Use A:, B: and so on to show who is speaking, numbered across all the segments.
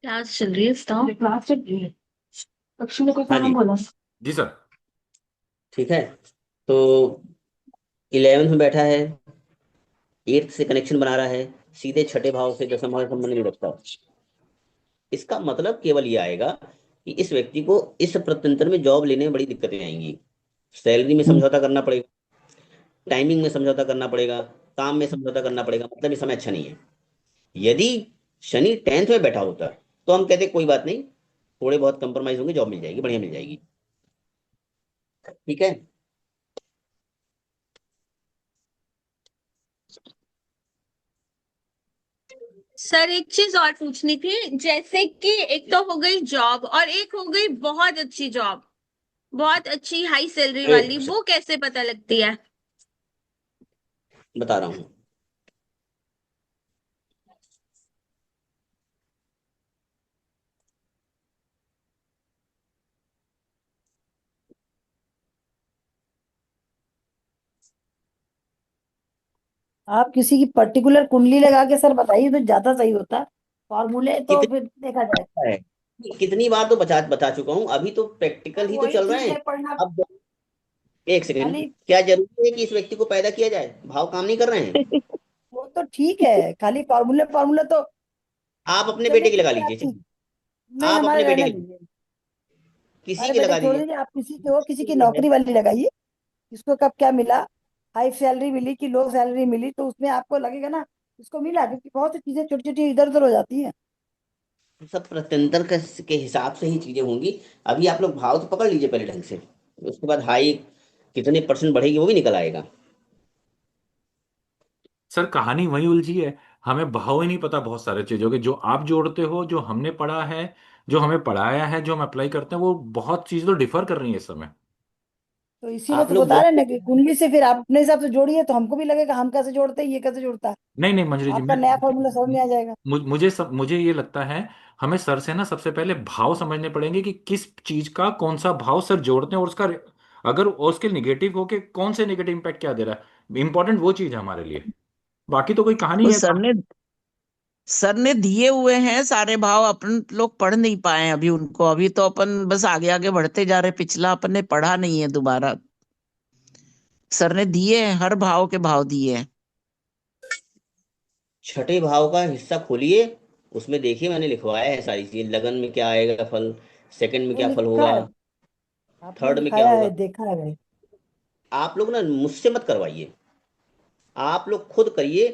A: Class चल रही है बताओ। क्लास चल रही है। अक्षु ने कोई
B: हाँ
A: काम
B: जी।
A: बोला।
C: जी सर।
B: ठीक है। तो 11th में बैठा है, 8th से कनेक्शन बना रहा है, सीधे छठे भाव से दसवां भाव से संबंध नहीं रखता। इसका मतलब केवल ये आएगा कि इस व्यक्ति को इस प्रत्यंतर में जॉब लेने में बड़ी दिक्कतें आएंगी। सैलरी में समझौता करना पड़ेगा, टाइमिंग में समझौता करना पड़ेगा, काम में समझौता करना पड़ेगा, मतलब इस समय अच्छा नहीं है। यदि शनि 10th में बैठा होता तो हम कहते कोई बात नहीं, थोड़े बहुत कंप्रोमाइज होंगे, जॉब मिल जाएगी, बढ़िया मिल जाएगी। ठीक है।
A: सर एक चीज और पूछनी थी, जैसे कि एक तो हो गई जॉब और एक हो गई बहुत अच्छी जॉब, बहुत अच्छी हाई सैलरी वाली,
B: एक
A: वो कैसे पता लगती है?
B: बता रहा हूँ।
D: आप किसी की पर्टिकुलर कुंडली लगा के सर बताइए तो ज्यादा सही होता। फॉर्मूले तो
B: कितनी
D: फिर देखा जाए।
B: है, कितनी बार तो बता बता चुका हूँ, अभी तो प्रैक्टिकल
D: सर
B: ही तो
D: वही
B: चल रहे
D: चीज
B: हैं।
D: है पढ़ना।
B: अब एक सेकेंड,
D: खाली
B: क्या जरूरी है कि इस व्यक्ति को पैदा किया जाए? भाव काम नहीं कर रहे हैं।
D: वो तो ठीक है, खाली फॉर्मूले फॉर्मूले तो
B: आप अपने बेटे
D: चलिए
B: की लगा
D: ठीक है, आप
B: लीजिए,
D: ठीक।
B: चलिए।
D: नहीं,
B: आप
D: हमारे
B: अपने बेटे
D: रहने
B: की,
D: दीजिए।
B: किसी
D: हमारे
B: की
D: बेटे
B: लगा
D: को छोड़
B: दीजिए।
D: दीजिए, आप किसी की हो, किसी की
B: ये है,
D: नौकरी वाली लगाइए। इसको कब क्या मिला, हाई सैलरी मिली कि लो सैलरी मिली, तो उसमें आपको लगेगा ना इसको मिला, क्योंकि बहुत सी चीजें छोटी छोटी इधर उधर हो जाती है।
B: सब प्रत्यंतर के हिसाब से ही चीजें होंगी। अभी आप लोग भाव तो पकड़ लीजिए पहले ढंग से, उसके बाद हाई कितने परसेंट बढ़ेगी वो भी निकल आएगा।
C: सर कहानी वही उलझी है। हमें भाव ही नहीं पता बहुत सारे चीजों के, जो आप जोड़ते हो, जो हमने पढ़ा है, जो हमें पढ़ाया है, जो हम अप्लाई करते हैं, वो बहुत चीजें तो डिफर कर रही है इस समय।
D: तो इसीलिए
B: आप
D: तो
B: लोग
D: बता
B: जॉब,
D: रहे हैं ना कि कुंडली से फिर आप अपने हिसाब से जोड़िए, तो हमको भी लगेगा हम कैसे जोड़ते हैं, ये कैसे जोड़ता है।
C: नहीं नहीं मंजरी जी,
D: आपका
C: मैं
D: नया फॉर्मूला समझ में आ जाएगा।
C: मुझे ये लगता है हमें सर से ना सबसे पहले भाव समझने पड़ेंगे कि किस चीज का कौन सा भाव सर जोड़ते हैं, और उसका अगर उसके निगेटिव हो के कौन से नेगेटिव इम्पैक्ट क्या दे रहा है, इंपॉर्टेंट वो चीज है हमारे लिए। बाकी तो कोई कहानी
E: तो
C: है।
E: सर ने दिए हुए हैं सारे भाव, अपन लोग पढ़ नहीं पाए हैं अभी उनको। अभी तो अपन बस आगे आगे बढ़ते जा रहे, पिछला अपन ने पढ़ा नहीं है दोबारा। सर ने दिए हैं, हर भाव के भाव दिए हैं।
B: छठे भाव का हिस्सा खोलिए, उसमें देखिए मैंने लिखवाया है सारी चीजें, लगन में क्या आएगा फल, सेकंड में
D: वो
B: क्या फल
D: लिखा
B: होगा,
D: है, आपने
B: थर्ड में क्या
D: लिखाया है,
B: होगा।
D: देखा है भाई।
B: आप लोग ना मुझसे मत करवाइए, आप लोग खुद करिए।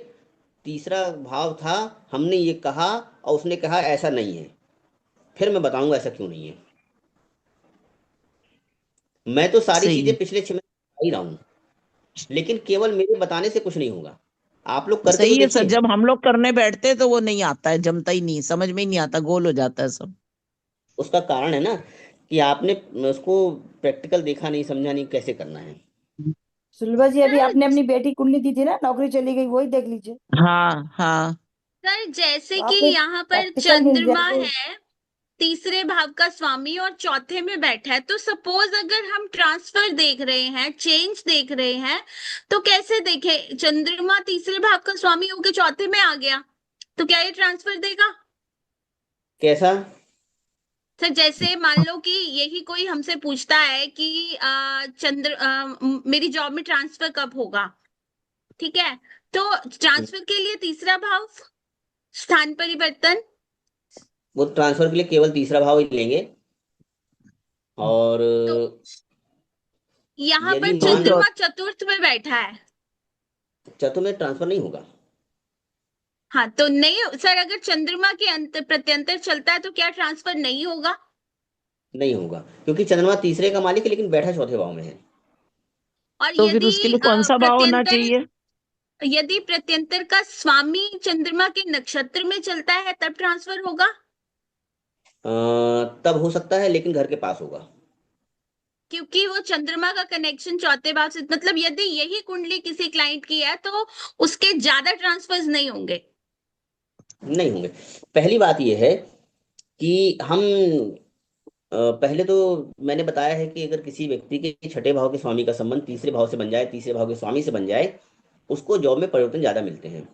B: तीसरा भाव था, हमने ये कहा और उसने कहा ऐसा नहीं है, फिर मैं बताऊंगा ऐसा क्यों नहीं है। मैं तो सारी
E: सही
B: चीजें
E: है।
B: पिछले 6 महीने बता ही रहा हूँ, लेकिन केवल मेरे बताने से कुछ नहीं होगा। आप लोग करके तो
E: सही है सर,
B: देखिए।
E: जब हम लोग करने बैठते हैं तो वो नहीं आता है, जमता ही नहीं, समझ में ही नहीं आता, गोल हो जाता है सब।
B: उसका कारण है ना कि आपने उसको प्रैक्टिकल देखा नहीं, समझा नहीं कैसे करना है।
D: सुलभा जी, अभी
A: सर
D: आपने अपनी बेटी कुंडली दी थी ना, नौकरी चली गई, वही देख लीजिए।
E: हाँ हाँ।
A: सर जैसे
D: तो
A: कि
D: आपको
A: यहाँ पर
D: प्रैक्टिकल मिल
A: चंद्रमा
D: जाएगा।
A: है, तीसरे भाव का स्वामी और चौथे में बैठा है, तो सपोज अगर हम ट्रांसफर देख रहे हैं, चेंज देख रहे हैं, तो कैसे देखे? चंद्रमा तीसरे भाव का स्वामी होके चौथे में आ गया, तो क्या ये ट्रांसफर देगा?
B: कैसा?
A: सर जैसे मान लो कि यही कोई हमसे पूछता है कि मेरी जॉब में ट्रांसफर कब होगा, ठीक है? तो ट्रांसफर के लिए तीसरा भाव, स्थान परिवर्तन।
B: वो ट्रांसफर के लिए केवल तीसरा भाव ही लेंगे, और
A: तो यहाँ
B: यदि
A: पर
E: तो
B: मान,
E: चौ
A: चंद्रमा चतुर्थ में बैठा है।
B: चतुर्थ में ट्रांसफर नहीं होगा।
A: हाँ तो नहीं सर, अगर चंद्रमा के अंत प्रत्यंतर चलता है तो क्या ट्रांसफर नहीं होगा?
B: नहीं होगा, क्योंकि चंद्रमा तीसरे का मालिक है लेकिन बैठा चौथे भाव में है।
A: और
E: तो फिर उसके लिए कौन सा भाव होना चाहिए?
A: यदि प्रत्यंतर का स्वामी चंद्रमा के नक्षत्र में चलता है तब ट्रांसफर होगा?
B: तब हो सकता है, लेकिन घर के पास होगा।
A: क्योंकि वो चंद्रमा का कनेक्शन चौथे भाव से, मतलब यदि यही कुंडली किसी क्लाइंट की है तो उसके ज्यादा ट्रांसफर्स नहीं होंगे।
B: नहीं होंगे। पहली बात यह है कि हम पहले तो मैंने बताया है कि अगर किसी व्यक्ति के छठे भाव के स्वामी का संबंध तीसरे भाव से बन जाए, तीसरे भाव के स्वामी से बन जाए, उसको जॉब में परिवर्तन ज्यादा मिलते हैं।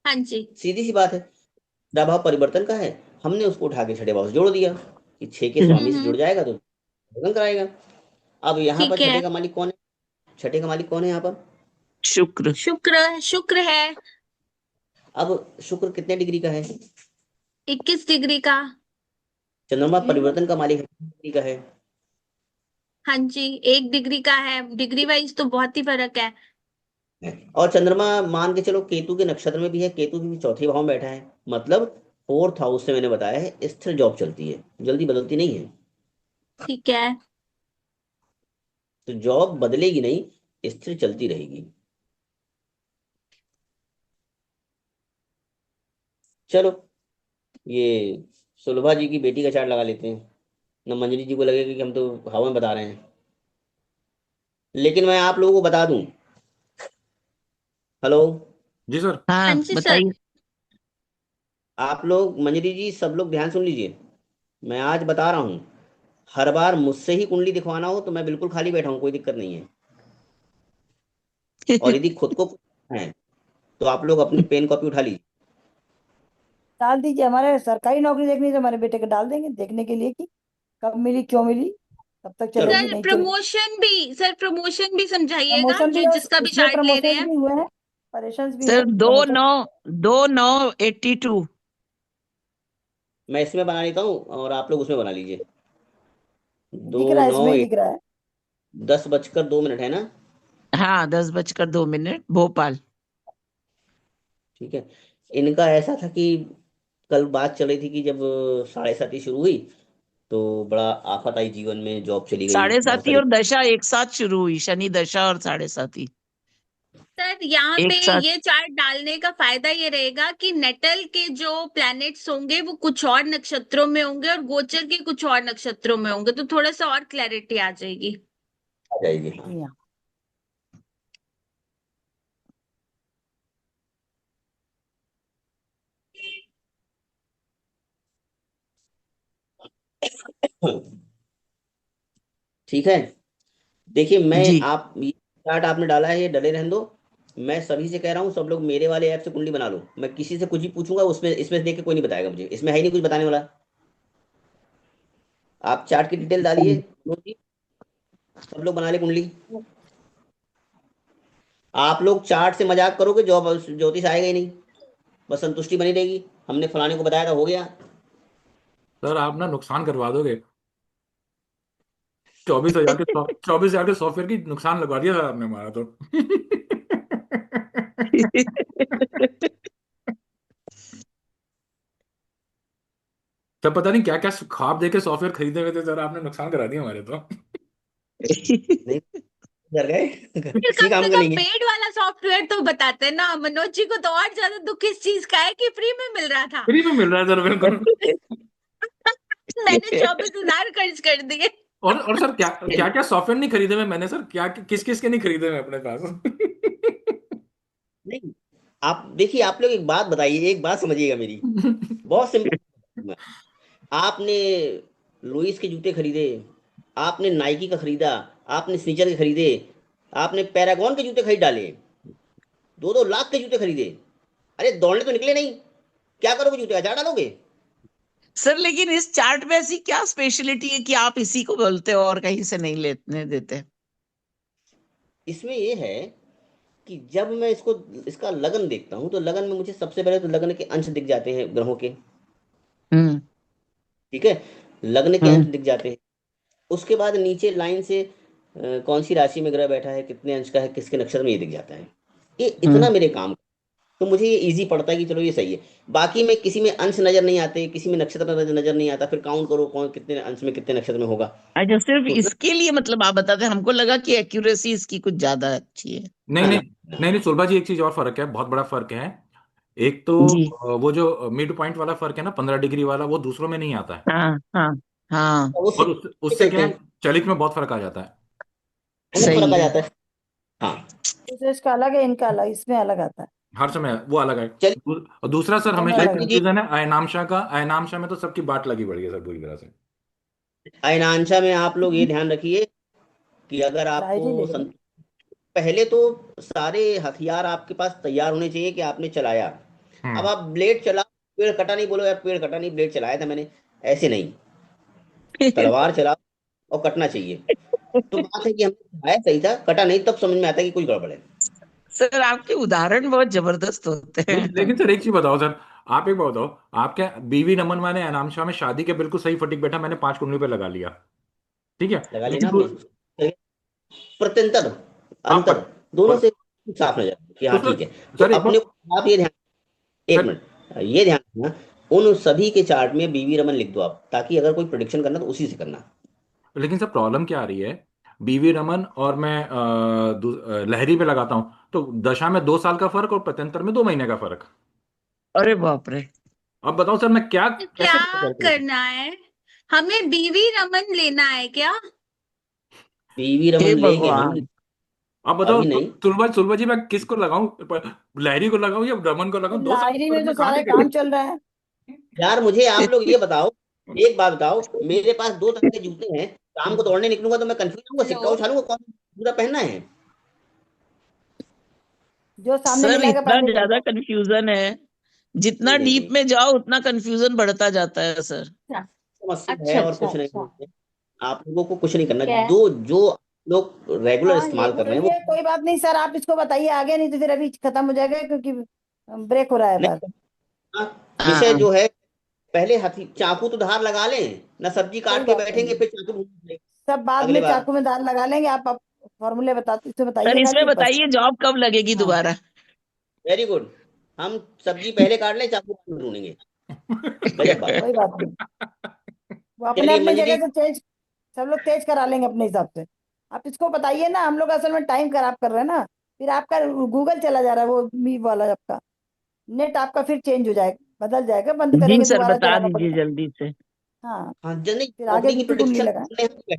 A: हाँ जी।
B: सीधी सी बात है। तीसरा भाव परिवर्तन का है, हमने उसको उठा के छठे भाव से जोड़ दिया कि 6 के स्वामी से जुड़ जाएगा तो परिवर्तन कराएगा। अब यहाँ पर
A: ठीक है।
B: छठे का मालिक कौन है? छठे का मालिक कौन है यहाँ पर?
E: शुक्र।
A: शुक्र है।
B: अब शुक्र कितने डिग्री का है?
A: 21 डिग्री का।
B: चंद्रमा
D: ये
B: परिवर्तन का मालिक है, कितनी डिग्री का है?
A: हाँ जी, 1 डिग्री का है। डिग्री वाइज तो बहुत ही फर्क है।
B: और चंद्रमा मान के चलो केतु के नक्षत्र में भी है, केतु भी चौथे भाव में बैठा है, मतलब 4th हाउस से मैंने बताया है स्थिर जॉब चलती है, जल्दी बदलती नहीं है।
A: ठीक है।
B: तो जॉब बदलेगी नहीं, स्थिर चलती रहेगी। चलो ये सुलभा जी की बेटी का चार्ट लगा लेते हैं, न मंजरी जी को लगेगा कि हम तो हवा में बता रहे हैं। लेकिन मैं आप लोगों को बता दूं, हेलो,
C: जी सर।
A: हाँ
E: हाँ
A: जी सर।
E: बताइए।
B: आप लोग मंजरी जी सब लोग ध्यान सुन लीजिए, मैं आज बता रहा हूं, हर बार मुझसे ही कुंडली दिखवाना हो तो मैं बिल्कुल खाली बैठा हूं, कोई दिक्कत नहीं है। और यदि खुद को है तो आप लोग अपनी पेन कॉपी उठा लीजिए।
D: डाल दीजिए, हमारे सरकारी नौकरी देखनी है तो हमारे बेटे को डाल देंगे देखने के लिए कि कब मिली क्यों मिली, तब तक
B: चलो
D: चलेगी
A: सर
D: नहीं चलेगी।
A: प्रमोशन भी समझाइएगा,
D: प्रमोशन भी
A: जो जिसका भी
D: इसमें
A: चार्ट ले रहे
D: प्रमोशन
A: हैं।
D: भी हुए हैं, परेशान भी है
E: सर
D: प्रमोशन।
E: 2/9/82।
B: मैं इसमें बना लेता हूँ और आप लोग उसमें बना लीजिए। दो
D: दिख रहा है,
B: नौ
D: इसमें ही
B: एक
D: दिख रहा है।
B: 10:02 है ना?
E: हाँ 10:02 भोपाल।
B: ठीक है। इनका ऐसा था कि कल बात चल रही थी कि जब 7:30 ही शुरू हुई तो बड़ा आफत आई जीवन में, जॉब चली गई, बहुत
E: 7:30
B: सारी।
E: और दशा एक साथ शुरू हुई, शनि दशा और 7:30
A: सर यहाँ पे
E: एक साथ।
A: ये चार्ट डालने का फायदा ये रहेगा कि नेटल के जो प्लैनेट्स होंगे वो कुछ और नक्षत्रों में होंगे और गोचर के कुछ और नक्षत्रों में होंगे, तो थोड़ा सा और क्लैरिटी आ जाएगी।
B: आ जाएगी, हाँ।
D: जी हाँ।
B: ठीक है। देखिए मैं
E: जी।
B: आप ये चार्ट आपने डाला है, ये डले रहने दो। मैं सभी से कह रहा हूँ सब लोग मेरे वाले ऐप से कुंडली बना लो, मैं किसी से कुछ भी पूछूंगा उसमें इसमें से देख के कोई नहीं बताएगा मुझे, इसमें है ही नहीं कुछ बताने वाला। आप चार्ट की डिटेल डालिए, सब लोग बना ले कुंडली। आप लोग चार्ट से मजाक करोगे, जॉब ज्योतिष आएगा ही नहीं, बस संतुष्टि बनी रहेगी, हमने फलाने को बताया था हो गया।
C: सर आप ना नुकसान करवा दोगे। 24,000 के सॉफ्टवेयर की नुकसान लगवा दिया सर आपने हमारा तो। तब पता नहीं क्या क्या ख्वाब देके सॉफ्टवेयर खरीदे हुए थे सर, आपने नुकसान करा दिया हमारे तो।
B: नहीं कर गए
A: फिर
B: किसी
A: कम
B: काम
A: से
B: का
A: कम
B: नहीं है।
A: पेड वाला सॉफ्टवेयर तो बताते ना। मनोज जी को तो और ज्यादा दुख इस चीज का है कि फ्री में मिल रहा था।
C: फ्री में मिल रहा है सर बिल्कुल।
A: मैंने 24,000 खर्च कर दिए।
C: और सर क्या क्या क्या सॉफ्टवेयर नहीं खरीदे हुए मैंने सर, क्या किस किस के नहीं खरीदे हुए अपने पास।
B: नहीं, आप देखिए, आप लोग एक बात बताइए, एक बात समझिएगा मेरी, बहुत सिंपल। आपने लुइस के जूते खरीदे, आपने नाइकी का खरीदा, आपने स्नीचर के खरीदे, आपने पैरागॉन के जूते खरीद डाले, 2-2 लाख के जूते खरीदे, अरे दौड़ने तो निकले नहीं, क्या करोगे जूते, हजार डालोगे?
E: सर लेकिन इस चार्ट में ऐसी क्या स्पेशलिटी है कि आप इसी को बोलते हो और कहीं से नहीं लेने देते?
B: इसमें ये है कि जब मैं इसका लगन देखता हूँ तो लगन में मुझे सबसे पहले तो लगन के अंश दिख जाते हैं ग्रहों के।
E: हम्म।
B: ठीक है, लगन के अंश
E: हम्म।
B: दिख जाते हैं। उसके बाद नीचे लाइन से कौन सी राशि में ग्रह बैठा है, कितने अंश का है, किसके नक्षत्र में, ये दिख जाता है। ये इतना
E: हम्म।
B: मेरे काम का, तो मुझे ये इजी पड़ता है कि चलो ये सही है। बाकी में किसी में अंश नजर नहीं आते, किसी में नक्षत्र नजर नहीं आता, फिर काउंट करो कौन कितने अंश में कितने नक्षत्र में होगा।
E: अच्छा सिर्फ
B: तो उसमें
E: इसके लिए मतलब आप बताते हैं, हमको लगा कि एक्यूरेसी इसकी कुछ ज्यादा अच्छी है।
C: नहीं
B: ना
C: नहीं
B: ना
C: नहीं नहीं सुलभा जी, एक चीज और फर्क है, बहुत बड़ा फर्क है। एक तो
E: जी।
C: वो जो मिड पॉइंट वाला फर्क है ना, 15 डिग्री वाला, वो दूसरों में नहीं आता है।
E: हाँ हाँ हाँ।
B: वो
C: और
B: सिक्के
C: उससे
B: चलते
C: क्या
B: हैं,
C: है, चलित में बहुत फर्क आ जाता है।
B: उनमें
E: सही
B: फर्क आ
E: है।
B: जाता है। हाँ
D: तो इसका अलग है, इनका अलग, इसमें अलग आता है।
C: हर समय वो अलग है।
B: चलिए,
C: और दूसरा सर
D: दोनों
C: हमेशा
B: मैं
C: एक
D: अलग है।
C: कंफ्यूजन है अयनामशा का। अयनामशा में तो सबकी बाट लगी पड़ी है सर पूरी तरह से।
B: आयनांशा में आप लोग ये ध्यान रखिए कि अगर
D: लाइट ही
B: आपको
D: ले लो।
B: पहले तो सारे हथियार आपके पास तैयार होने चाहिए कि आपने चलाया। अब
C: हम्म।
B: आप ब्लेड चला, पेड़ कटा नहीं, बोलो यार पेड़ कटा नहीं, ब्लेड चलाया था मैंने, ऐसे नहीं, तलवार चला और कटना चाहिए। तो बात है कि हमने चलाया सही था, कटा नहीं, तब समझ में आता है कि कुछ गड़बड़ है।
E: सर आपके उदाहरण बहुत जबरदस्त होते हैं।
C: लेकिन सर एक चीज बताओ सर, आप एक बात बताओ, आपके बीवी रमन मैंने अनाम शाह में शादी के बिल्कुल सही फटिक बैठा, मैंने 5 कुंडली पे लगा लिया, ठीक है,
B: लगा
C: लेकिन
B: लेना आपने, प्रत्यंतर
C: आप
B: अंतर दोनों से साफ नजर आता है कि
C: तो
B: हाँ ठीक है। तो
C: सर एक
B: अपने
C: बात
B: को आप ये ध्यान, एक
C: सर,
B: मिनट ये ध्यान रखना, उन सभी के चार्ट में बीवी रमन लिख दो आप, ताकि अगर कोई प्रिडिक्शन करना तो उसी से करना।
C: लेकिन सर प्रॉब्लम क्या आ रही है, बीवी रमन और मैं लहरी पे लगाता हूँ तो दशा में 2 साल का फर्क और प्रत्यंतर में 2 महीने का फर्क।
E: अरे बाप रे।
C: अब बताओ सर मैं क्या
A: तो क्या
C: कैसे कैलकुलेट करूं?
A: करना है, हमें बीवी रमन लेना है क्या?
B: बीवी
E: हे
B: रमन लेंगे हम,
E: भगवान।
C: अब बताओ
B: अभी नहीं।
C: सुलभा सुलभा जी, मैं किसको लगाऊं, लहरी को लगाऊं या रमन को
D: तो
C: लगाऊं? 2 साल का
D: लाहिरी
C: फर्क
D: में तो
C: में कहाँ
D: सारा
C: से
D: काम
C: करें?
D: चल रहा है।
B: यार मुझे आप लोग ये बताओ, एक बात बताओ, मेरे पास दो तरह के जूते हैं, शाम को दौड़ने निकलूंगा तो मैं कंफ्यूज होऊंगा,
A: हेलो।
B: सिक्का उछालूंगा कौन सा जूता पहनना है।
D: जो सामने
E: सर
D: मिलेगा
E: इतना
D: पहन के चल
E: ज्यादा
D: दो।
E: कंफ्यूजन है, जितना
B: नहीं नहीं
E: डीप
B: नहीं,
E: में जाओ उतना कंफ्यूजन बढ़ता जाता है सर।
A: अच्छा
B: समस्या है
A: अच्छा
B: और
A: अच्छा
B: कुछ नहीं
A: अच्छा।
B: है। आप लोगों को कुछ नहीं करना,
A: क्या है?
B: दो जो लोग रेगुलर
A: हाँ ये
B: इस्तेमाल कर रहे हैं वो।
D: चलिए कोई बात नहीं सर, आप इसको बताइए आगे, नहीं तो फिर अभी खत्म हो जाएगा क्योंकि ब्रेक हो रहा है बार।
B: नहीं, हाँ, विषय
E: हाँ
B: जो है, पहले हथी चाकू तो धार लगा लें ना, सब्जी
D: कोई
B: काट के
D: बात
B: बैठेंगे
D: नहीं,
B: फिर चाकू ढूंढेंगे
D: सब बाद
B: अगले
D: में
B: बार।
D: चाकू में दाल लगा लेंगे। आप फॉर्मूले बताते इसमें
E: सर,
D: बताइए
E: इसमें
D: खाली बस।
E: बताइए जॉब कब लगेगी
D: हाँ
E: दोबारा।
B: वेरी गुड, हम सब्जी पहले काट लें, चाकू बाद में ढूंढेंगे। गजब बात।
D: कोई बात नहीं, वो अपने
B: चलिए
D: अपने
B: मंजरी,
D: जगह से चेंज, सब लोग तेज करा लेंगे अपने हिसाब से। आप इसको बताइए ना, हम लोग असल में टाइम खराब कर रहे हैं ना, फिर आपका गूगल चला जा रहा है, वो मी वाला आपका नेट आपका फिर चेंज हो जाएगा, बदल जाएगा, बंद
E: जी
D: करेंगे
E: सर,
D: दोबारा
E: बता
D: चलाना
E: दीजिए
D: पड़ेगा।
E: जल्दी से।
D: हाँ,
B: हाँ जल्दी,
D: फिर आगे
B: नौकरी की
D: दूसरी कुंडली
B: प्रोडिक्शन
D: लगाए।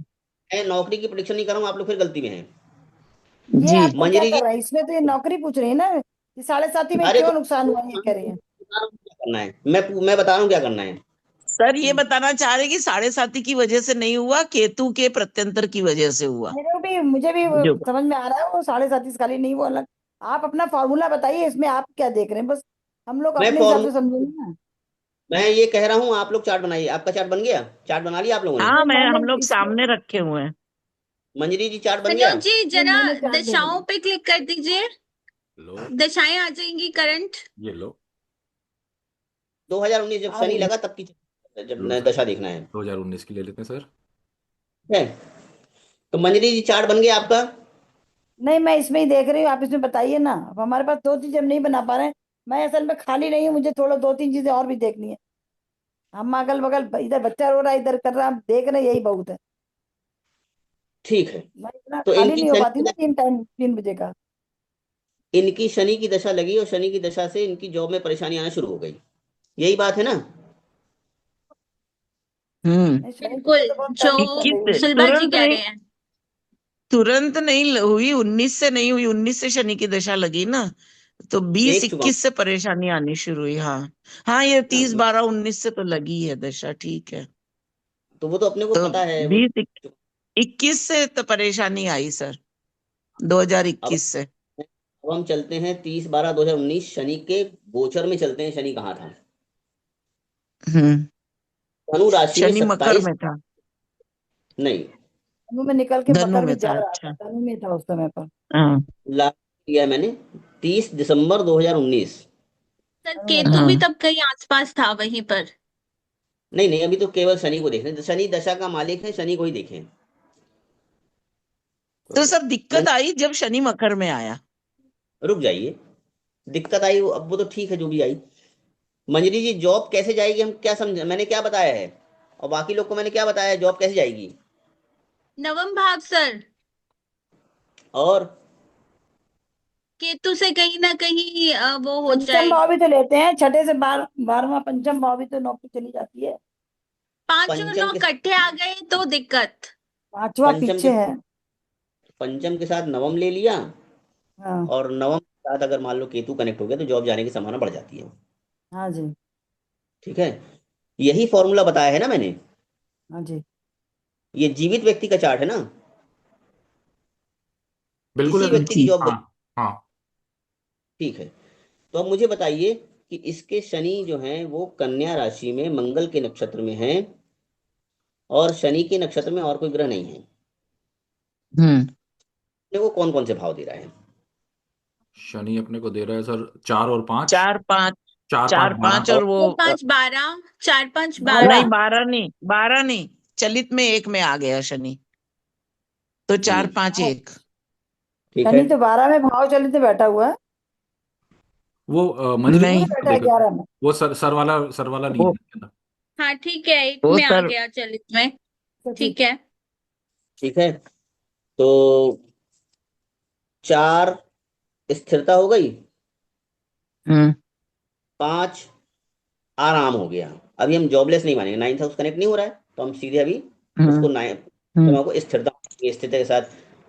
B: मैं नौकरी की प्रोडिक्शन नहीं कर रहा हूँ, आप लोग फिर गलती में हैं।
D: ये
E: जी
D: आपको क्या
B: मंजरी जी,
D: कर रहा है इसमें, तो ये नौकरी पूछ रही है ना कि 7.5 में
B: अरे तो
D: क्यों नुकसान हुआ, ये कह रही है।
B: बता रहा हूँ क्या करना है, मैं बता रहा हूँ क्या करना है।
E: सर, ये बताना चाह रहे कि 7.5 की वजह से नहीं हुआ, केतु के प्रत्यंतर की वजह से हुआ।
D: मुझे भी वो
E: जो
D: समझ में आ रहा है, वो 7.5 खाली नहीं, वो अलग। आप अपना फॉर्मूला बताइए, इसमें आप क्या देख रहे हैं, बस हम लोग
B: मैं
D: अपने हिसाब से
B: फॉर्मूला,
D: समझेंगे ना।
B: मैं ये कह रहा हूँ आप लोग चार्ट बनाइए, आपका चार्ट बन गया, चार्ट बना लिया आप लोगों ने।
E: हाँ, मैं
D: मैंने
E: हम लोग
D: इसको,
E: सामने रखे हुए हैं।
B: मंजरी जी चार्ट बन गया।
A: सनोज जी
D: नहीं
A: जरा
D: मैंने चार्ट दे
A: दशाओं
D: दिया।
A: पे क्लिक कर दीजिए,
C: लो,
A: दशाएं आ जाएंगी करंट।
C: ये लो,
B: 2019 जब
D: आ
B: शनि
D: रही है।
B: लगा तब की, जब
C: लो सर,
B: दशा देखना है।
C: 2019 की ले लेते हैं सर।
B: ठीक है, तो मंजरी जी चार्ट बन गया आपका।
D: नहीं मैं इसमें ही देख रही हूँ, आप इसमें बताइए ना, अब हमारे पास दो चीजें हम नहीं बना पा रहे हैं। मैं असल में खाली नहीं हूँ, मुझे थोड़ा दो तीन चीजें और भी देखनी है। हम अगल बगल इधर बच्चा रो रहा है, इधर कर रहा है, हम देख रहे हैं, यही बहुत है।
B: ठीक है,
D: मैं इतना
B: तो
D: खाली
B: इनकी
D: नहीं हो
B: शनि
D: पाती
B: की
D: ना 3 बजे का।
B: इनकी शनि की दशा लगी और शनि की दशा से इनकी जॉब में परेशानी आना शुरू हो गई, यही बात है ना।
E: हम्म।
D: नहीं शनि की
A: बिल्कुल,
D: तो बहुत
A: जो
D: टाइम से चल रही है।
E: 21
A: सुलभा जी
E: तुरंत
A: कह
E: नहीं,
A: रहे हैं।
E: तुरंत नहीं हुई, 19 से नहीं हुई, 19 से शनि की दशा लगी ना, तो बीस
B: देख चुका हूँ
E: इक्कीस से परेशानी आनी शुरू हुई। हाँ हाँ, ये
B: ना,
E: 30/12/19 से तो लगी है दशा, ठीक है।
B: तो वो तो अपने को
E: तो
B: पता है वो।
E: 2021 से तो परेशानी आई सर,
B: अब
E: 2021 से।
B: अब हम चलते हैं 30/12/2019, शनि के गोचर में चलते हैं, शनि कहाँ था।
E: हम्म।
B: धनु राशि में
E: शनि मकर
B: 27,
E: में था।
B: नहीं,
D: धनु में निकल के
E: धनु
D: मकर
E: में
D: में जा
E: था,
D: रहा था,
E: अच्छा।
D: धनु में था उस समय पर।
E: हाँ
B: लास्ट किया है मैंने 30 दिसंबर 2019।
A: सर
D: धनु में
A: केतु
D: था।
A: भी
E: हाँ।
A: तब कहीं आसपास था वहीं पर।
B: नहीं नहीं, अभी तो केवल शनि को देखें, शनि दशा का मालिक है, शनि को ही देखें।
E: तो
B: तो
E: सब दिक्कत
B: मन,
E: आई जब शनि मकर में आया।
B: रुक जाइए, दिक्कत आई अब वो तो ठीक है जो भी आई। मंजरी जी जॉब कैसे जाएगी, हम क्या समझ, मैंने क्या बताया है और बाकी लोग को मैंने क्या बताया है, जॉब कैसे जाएगी।
A: नवम भाव सर,
B: और
A: केतु से कहीं ना कहीं वो हो
D: पंचम
A: जाए।
D: भाव भी तो लेते हैं, छठे से 12वां पंचम भाव भी तो नौकरी चली जाती है।
A: 5 और 9
B: पंचम के
A: इकट्ठे आ गए तो दिक्कत।
D: पांचवा
B: पंचम के
D: पीछे है।
B: पंचम के साथ नवम ले लिया,
D: हाँ।
B: और नवम के साथ अगर मान लो केतु कनेक्ट हो गया तो जॉब जाने की संभावना बढ़ जाती है।
D: हाँ जी।
B: ठीक है, यही फॉर्मूला बताया है ना मैंने।
D: हाँ जी।
B: ये जीवित व्यक्ति का चार्ट है ना,
C: बिल्कुल
B: इसी
C: है सर।
B: व्यक्ति की
E: जी।
B: जॉब
C: हाँ
B: गई।
C: हाँ।
B: ठीक है, तो अब मुझे बताइए कि इसके शनि जो हैं वो कन्या राशि में मंगल के नक्षत्र में हैं, और शनि के नक्षत्र में और कोई ग्रह नहीं है।
E: हम्म
B: वो कौन कौन से भाव दे रहा है?
C: शनि अपने को दे रहा है सर 4 और 5,
E: 4 5,
C: 4 5
E: 4 5
C: 12।
E: और वो
A: 5 12, 4 5
E: नहीं
A: 12।
E: 12 नहीं, 12 नहीं, चलित में 1 में आ गया शनि, तो 4 5 1।
B: ठीक है।
D: शनि तो 12 में भाव चलित में बैठा हुआ है,
C: वो मंजरी जी
E: नहीं,
D: नहीं बैठा है
C: देखो,
D: 11 में।
C: वो सर वाला नहीं
E: वो
C: है।
A: हाँ ठीक है, 1
E: वो
A: में आ
E: सर
A: गया चलित में।
D: तो
A: ठीक है।
B: ठीक है, तो 4 स्थिरता हो गई,
E: हम्म
B: 5 आराम हो गया। अभी हम जॉबलेस नहीं मानेंगे, 9th हाउस कनेक्ट नहीं हो रहा है, तो हम सीधे अभी उसको
E: हम्म
B: 9
E: हम्म
B: को स्थिरता, स्थिरता के साथ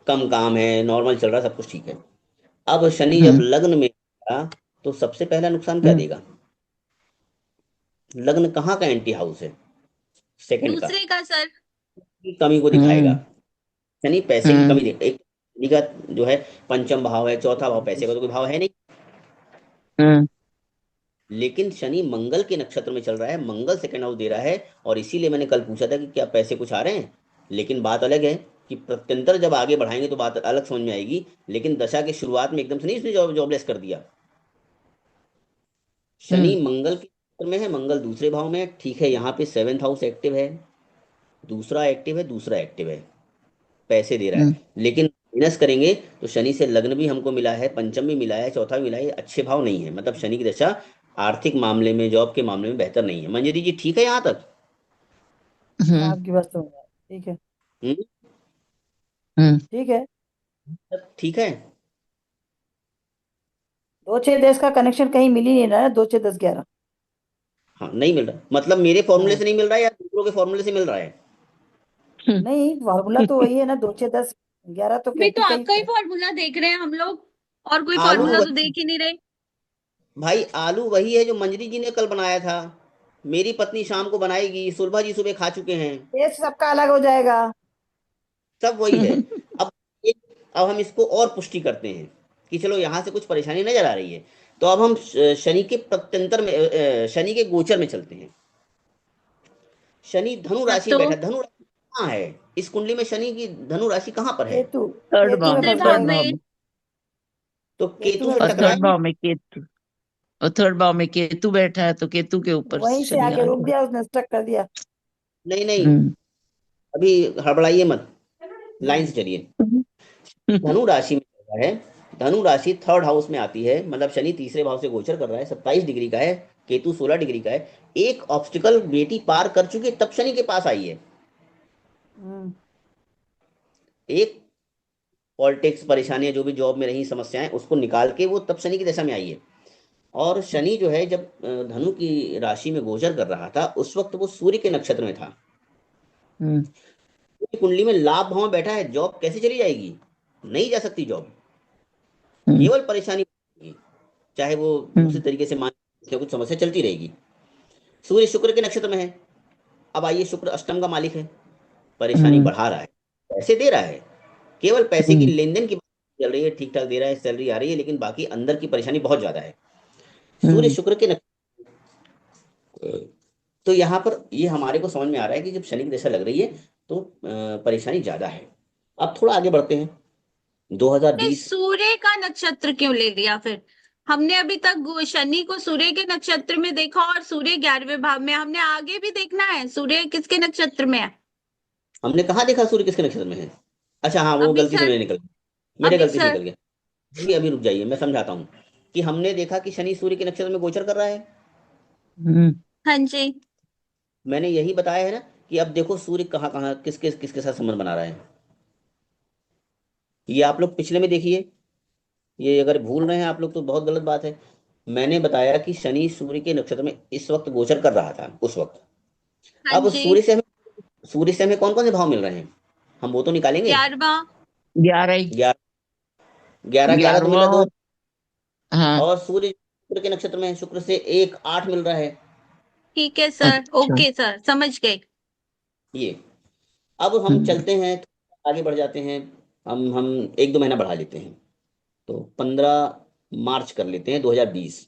B: कम काम है, नॉर्मल चल रहा है, सब कुछ ठीक है। अब शनि जब
E: हम्म
B: लग्न में था, तो सबसे पहला नुकसान क्या
E: हम्म
B: देगा? लग्न कहाँ का एंटी हाउस है? सेकंड का।
A: दूसरे का सर।
B: की कमी को दिखाएगा।
E: हम्म
B: शनि पैसे की
E: हम्म
B: कमी देगा। एक शनि का जो है पंचम भाव है, चौथा भाव, पैसे का तो कोई भाव है नहीं।
E: हम्म
B: लेकिन शनि मंगल के नक्षत्र में चल रहा है, मंगल सेकंड हाउस दे रहा है, और इसीलिए मैंने कल पूछा था कि क्या पैसे कुछ आ रहे हैं। लेकिन बात अलग है कि प्रत्यंतर जब आगे बढ़ाएंगे तो बात अलग समझ में आएगी। लेकिन दशा के शुरुआत में एकदम से नहीं उसने जॉबलेस कर दिया। शनि
E: हम्म
B: मंगल के नक्षत्र में है, मंगल दूसरे भाव में है, ठीक है, यहाँ पे 7th हाउस एक्टिव है, दूसरा एक्टिव है, दूसरा एक्टिव है, पैसे दे रहा
E: हम्म
B: है। लेकिन माइनस करेंगे तो शनि से लग्न भी हमको मिला है, पंचम भी मिला है, चौथा भी मिला है, ये अच्छे भाव नहीं है। मतलब शनि की दशा आर्थिक मामले में, जॉब के मामले में बेहतर नहीं है। मंजरी जी ठीक है यहाँ तक?
E: हम्म
D: आपकी बात तो है। ठीक है,
B: हम्म,
E: हम्म
D: ठीक है।
B: सब ठीक है।
D: 2 6 10 का कनेक्शन कहीं मिल ही नहीं रहा है, 2 6 10 11।
B: हाँ, नहीं मिल रहा मतलब मेरे फॉर्मूले
D: हाँ
B: से नहीं मिल रहा है या दूसरों के फॉर्मूले से मिल रहा है?
D: नहीं, फॉर्मूला तो वही है ना, 2 6 10 11 तो
A: अभी
D: केतु
A: तो
D: का ही
A: आपका ही
D: है।
A: फॉर्मूला देख रहे हैं हम लोग, और कोई
B: आलू
A: फॉर्मूला तो
B: वही,
A: देख ही नहीं रहे।
B: भाई आलू वही है जो मंजरी जी ने कल बनाया था, मेरी पत्नी शाम को बनाएगी, सुलभा जी सुबह खा चुके हैं,
D: टेस्ट सबका अलग हो जाएगा।
B: सब वही है। अब अब हम इसको और पुष्टि करते हैं कि चलो यहाँ से कुछ परेशानी नजर आ रही है। तो अब हम शनि के प्रत्यंतर में, शनि के गोचर में चलते हैं। शनि धनु
A: हाँ
B: राशि में
A: तो
B: बैठा, धनु राशि कहाँ है इस कुंडली में? शनि की धनु राशि कहाँ पर है?
D: केतु,
E: थर्ड
D: केतु
E: भाव
D: में
E: में,
A: तीसरे
D: फंस
A: भाव
E: थर्ड
D: जाएगा।
E: भाव
A: में।
E: में,
B: तो
D: केतु
B: केतु
D: में
B: से
E: और
D: फंस
E: थर्ड
B: टकराए,
D: जाएगा,
E: भाव में केतु, और थर्ड भाव में केतु बैठा है, तो केतु के ऊपर
D: वहीं से
E: शनि
D: आके
E: आ
D: रुक
E: गया।
D: दिया, उसने स्टक कर दिया।
B: नहीं नहीं,
E: हम्म
B: अभी हड़बड़ाइए मत, लाइन
D: हम्म
B: से चलिए। धनु राशि में चल रहा है, धनु राशि थर्ड हाउस में आती है, मतलब शनि तीसरे भाव से गोचर कर रहा है, 27 डिग्री का है, केतु 16 डिग्री का है। एक ऑब्स्टिकल बेटी पार कर चुकी है, तब शनि के पास आई है।
D: हम्म
B: एक पॉलिटिक्स परेशानियां जो भी जॉब में रही समस्याएं, उसको निकाल के वो तब शनि की दशा में आई है। और शनि जो है जब धनु की राशि में गोचर कर रहा था, उस वक्त वो सूर्य के नक्षत्र में था।
E: हम्म
B: पूरी कुंडली में लाभ भाव में बैठा है, जॉब कैसे चली जाएगी? नहीं जा सकती जॉब,
E: हम्म
B: केवल परेशानी होगी। चाहे वो दूसरे
E: हम्म
B: तरीके से मान, कुछ समस्या चलती रहेगी। सूर्य शुक्र के नक्षत्र में है। अब आइए, शुक्र अष्टम का मालिक है, परेशानी
E: हम्म
B: बढ़ा रहा है, पैसे दे रहा है, केवल पैसे की
E: हम्म
B: लेन देन की बात चल रही है, ठीक ठाक दे रहा है, सैलरी आ रही है, लेकिन बाकी अंदर की परेशानी बहुत ज्यादा है। सूर्य
E: हम्म
B: शुक्र के तो यहाँ पर ये हमारे को समझ में आ रहा है कि जब शनि की दशा लग रही है तो परेशानी ज्यादा है। अब थोड़ा आगे बढ़ते हैं,
A: ने
B: 2020।
A: सूर्य का नक्षत्र क्यों ले लिया फिर? हमने अभी तक शनि को सूर्य के नक्षत्र में देखा, और सूर्य 11वें भाव में। हमने आगे भी देखना है सूर्य किसके नक्षत्र में है।
B: हमने कहाँ देखा सूर्य किसके नक्षत्र में है? अच्छा हाँ, वो
A: अभी
B: गलती से
A: सर,
B: मेरे निकल गया, मेरे
A: अभी
B: गलती से
A: सर।
B: निकल गया। अभी रुक जाइए, मैं समझाता हूँ कि हमने देखा कि शनि सूर्य के नक्षत्र में गोचर कर रहा है।
E: हम्म
A: हाँ जी।
B: मैंने यही बताया है ना कि अब देखो सूर्य कहाँ कहाँ किसके किसके साथ संबंध बना रहा है। ये आप लोग पिछले में देखिए, ये अगर भूल रहे हैं आप लोग तो बहुत गलत बात है। मैंने बताया कि शनि सूर्य के नक्षत्र में इस वक्त गोचर कर रहा था उस वक्त।
A: हाँ
B: अब
A: जी।
B: सूर्य से हमें कौन कौन से भाव मिल रहे हैं, हम वो तो निकालेंगे।
A: 11वां।
E: 11 ही,
B: 11, 11 11 तो मिल
E: 11वां,
B: रहा है, दो।
E: हाँ,
B: और सूर्य शुक्र के नक्षत्र में है, शुक्र से 1 8 मिल रहा है।
A: ठीक है सर,
E: अच्छा,
A: ओके सर, समझ गए।
B: ये अब हम
E: हम्म
B: चलते हैं, आगे बढ़ जाते हैं। हम 1 2 महीना बढ़ा लेते हैं, तो 15 मार्च कर लेते हैं 2020।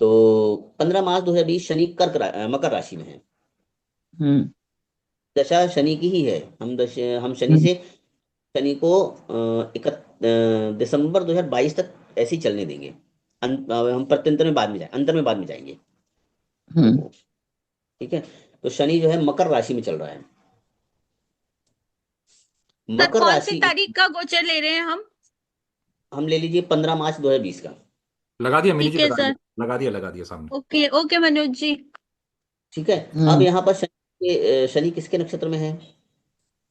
B: तो 15 मार्च 2020 शनि मकर राशि में है।
E: हम्म
B: दशा शनि की ही है। हम शनि
E: हम्म
B: से शनि को दिसंबर 2022 तक ऐसे ही चलने देंगे। हम प्रत्यंतर में बाद में जाए अंतर में बाद में जाएंगे।
E: हम्म
B: तो ठीक है। तो शनि जो है मकर राशि में चल रहा है।
A: सर
B: मकर
A: कौन सी
B: राशि
A: तारीख का गोचर ले रहे हैं हम?
B: हम ले लीजिए 15 मार्च 2020 का।
C: लगा दिया मिनी जी,
A: ठीक है
C: लगा
A: सर।
C: दिया, लगा दिया सामने।
A: Okay okay Manoj ji.
B: ठीक है। अब
E: हम्म
B: यहाँ पर शनि किसके नक्षत्र में है?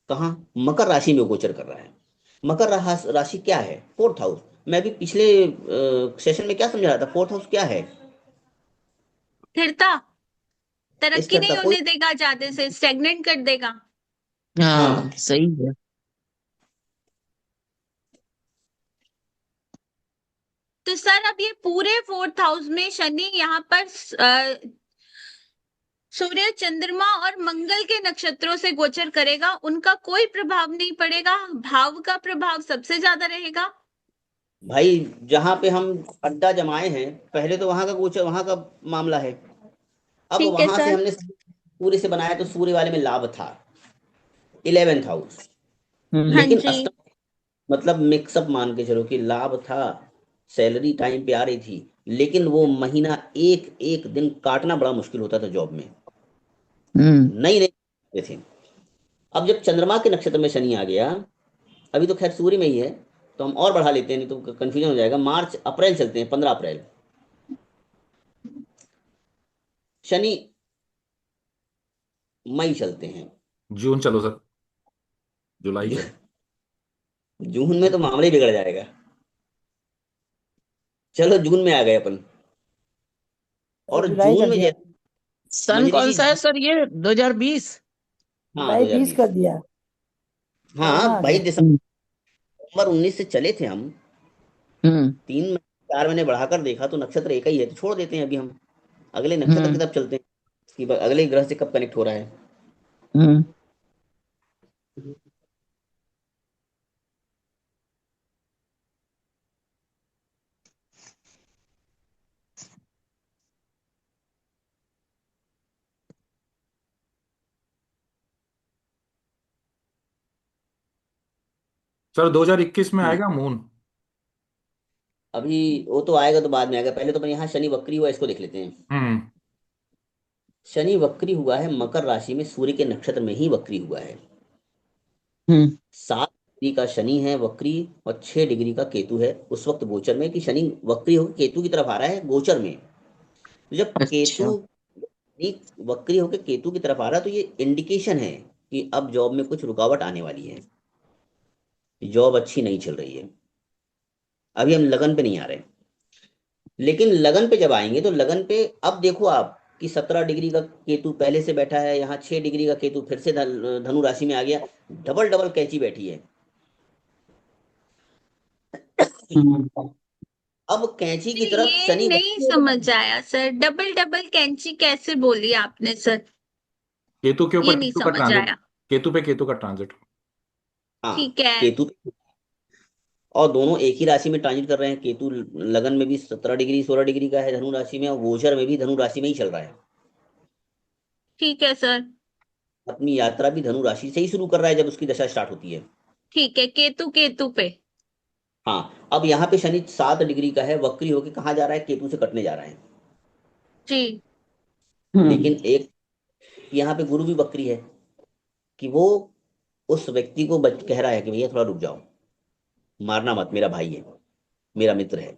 B: कहाँ? मकर राशि में गोचर कर रहा है। राशि क्या है? Fourth house. मैं भी पिछले सेशन में क्या समझा रहा था, फोर्थ हाउस क्या है?
A: स्थिरता। तरक्की
B: स्थिरता।
A: नहीं
B: कोई
A: होने देगा, ज्यादा से स्टेगनेंट कर देगा।
E: हाँ
B: हाँ,
E: सही है।
A: तो सर अब ये पूरे फोर्थ हाउस में शनि यहाँ पर सूर्य चंद्रमा और मंगल के नक्षत्रों से गोचर करेगा, उनका कोई प्रभाव नहीं पड़ेगा, भाव का प्रभाव सबसे ज्यादा रहेगा।
B: भाई जहाँ पे हम अड्डा जमाए हैं, पहले तो वहां का गोचर, वहां का मामला है। अब
A: ठीक है
B: वहां से
A: सर।
B: हमने सूर्य से बनाया तो सूर्य वाले में लाभ था, 11th हाउस।
E: हम्म
A: हाँ
B: लेकिन
A: जी।
B: अष्टम, मतलब मिक्सअप मान के चलो कि लाभ था, सैलरी टाइम पे आ रही थी, लेकिन वो महीना एक एक दिन काटना बड़ा मुश्किल होता था जॉब में।
E: हम्म
B: नई नई थे। अब जब चंद्रमा के नक्षत्र में शनि आ गया, अभी तो खैर सूर्य में ही है, तो हम और बढ़ा लेते हैं, नहीं तो कंफ्यूजन हो जाएगा। मार्च अप्रैल चलते हैं, 15 अप्रैल। शनि मई चलते हैं।
C: जून चलो सर, जुलाई
B: जू,
C: चलो।
B: जून में तो मामला ही बिगड़ जाएगा। चलो जून में आ गए अपन।
D: तो
B: और
D: जुलाई
B: जून
D: कर
B: में
D: दिया।
B: जैसे
E: सन
B: मंजरी
E: कौन
B: जी,
E: सा है सर ये 2020?
B: हाँ
D: जुलाई 20 कर
B: 2020।
D: दिया। कोरोना
B: हाँ
D: आ
B: भाई,
D: गया।
B: दिसंबर 19 से चले थे हम।
E: हम्म
B: 3 4 महीने बढ़ाकर देखा तो नक्षत्र एक ही है, तो छोड़ देते हैं अभी हम। अगले नक्षत्र की
E: हम्म
B: तरफ चलते हैं कि अगले ग्रह से कब कनेक्ट हो रहा है।
E: हम्म
C: सर 2021 में
B: हम्म।
C: आएगा मून।
B: अभी वो तो आएगा तो बाद में आएगा, पहले तो अपन यहाँ शनि वक्री हुआ इसको देख लेते हैं।
C: हम्म
B: शनि वक्री हुआ है मकर राशि में, सूर्य के नक्षत्र में ही वक्री हुआ है।
E: हम्म
B: 7 डिग्री का शनि है वक्री, और 6 डिग्री का केतु है उस वक्त गोचर में, कि शनि वक्री होकर केतु की तरफ आ रहा है गोचर में। तो जब
E: अच्छा।
B: केतु वक्री होकर केतु की तरफ आ रहा है, तो ये इंडिकेशन है कि अब जॉब में कुछ रुकावट आने वाली है, जॉब अच्छी नहीं चल रही है। अभी हम लगन पे नहीं आ रहे, लेकिन लगन पे जब आएंगे तो लगन पे अब देखो आप कि 17 डिग्री का केतु पहले से बैठा है, यहाँ 6 डिग्री का केतु फिर से धनु राशि में आ गया। डबल डबल कैची बैठी है।
E: हम्म
B: अब कैंची की तरफ
A: ये
B: शनि
A: नहीं समझ आया सर, डबल डबल कैंची कैसे बोली आपने सर?
C: केतु के ऊपर
A: ये नहीं
C: केतु का
A: समझ
C: ट्रांजिट,
A: आया।
C: केतु पे केतु का ट्रांजिट।
B: हाँ,
A: ठीक है।
B: केतु। और दोनों एक ही राशि में ट्रांजिट कर रहे हैं। केतु लगन में भी 17 डिग्री 16 डिग्री का है धनु राशि में, और गोचर में भी धनु राशि में ही चल रहा है।
A: ठीक है सर।
B: अपनी यात्रा भी धनु राशि से ही शुरू कर रहा है जब उसकी दशा स्टार्ट होती है।
A: ठीक है, केतु केतु पे।
B: हाँ, अब यहाँ पे शनि 7 डिग्री का है, वक्री होके कहाँ जा रहा है? केतु से कटने जा रहा है।
A: जी।
E: हम्म
B: लेकिन एक यहाँ पे गुरु भी वक्री है, कि वो उस व्यक्ति को कह रहा है कि भैया थोड़ा रुक जाओ, मारना मत, मेरा भाई है, मेरा मित्र है।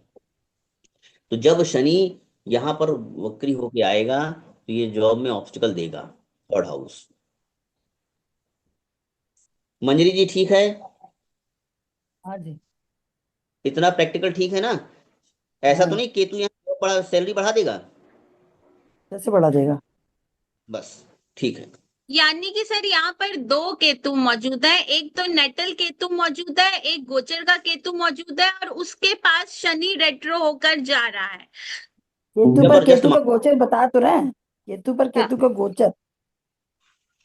B: तो जब शनि यहाँ पर वक्री होके आएगा, तो ये जॉब में ऑब्स्टिकल देगा। 3rd house. मंजरी जी ठीक है?
D: हाँ जी।
B: इतना प्रैक्टिकल ठीक है ना? ऐसा तो
D: हाँ।
B: नहीं केतु यहाँ बड़ा सैलरी बढ़ा देगा?
D: कैसे बढ़ा देगा?
B: बस, ठीक है।
A: यानी कि सर यहाँ पर दो केतु मौजूद है, एक तो नेटल केतु मौजूद है, एक गोचर का केतु मौजूद है, और उसके पास शनि रेट्रो होकर जा रहा है।
D: केतु पर
B: जबरदस्त
D: केतु का गोचर बता तो रहे हैं। केतु पर
A: हाँ।
D: केतु का गोचर।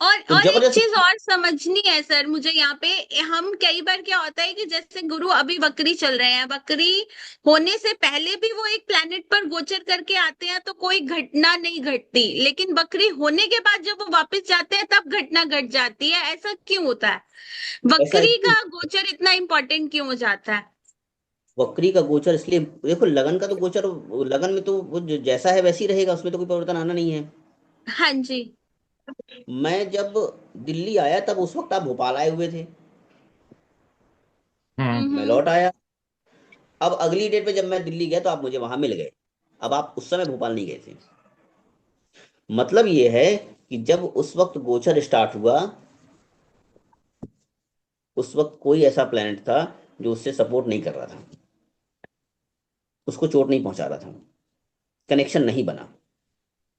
B: तो
A: और एक
B: जबरदस्त।
A: चीज और समझनी है सर मुझे यहाँ पे। हम कई बार क्या होता है कि जैसे गुरु अभी वक्री चल रहे हैं, वक्री होने से पहले भी वो एक प्लेनेट पर गोचर करके आते हैं तो कोई घटना नहीं घटती, लेकिन वक्री होने के बाद जब वो वापस जाते हैं तब घटना घट जाती है। ऐसा क्यों होता है?
B: ऐसा
A: वक्री
B: इसलिए,
A: का गोचर इतना इम्पोर्टेंट क्यों हो जाता है?
B: वक्री का गोचर इसलिए, देखो लगन का तो गोचर, लगन में तो वो जैसा है वैसे ही रहेगा, उसमें तो कोई परिवर्तन आना नहीं है।
A: हाँ जी।
B: मैं जब दिल्ली आया तब उस वक्त आप भोपाल आए हुए थे, मैं
A: हम्म।
B: लौट आया। अब अगली डेट पे जब मैं दिल्ली गया तो आप मुझे वहां मिल गए। अब आप उस समय भोपाल नहीं गए थे। मतलब ये है कि जब उस वक्त गोचर स्टार्ट हुआ, उस वक्त कोई ऐसा प्लेनेट था जो उससे सपोर्ट नहीं कर रहा था, उसको चोट नहीं पहुंचा रहा था, कनेक्शन नहीं बना।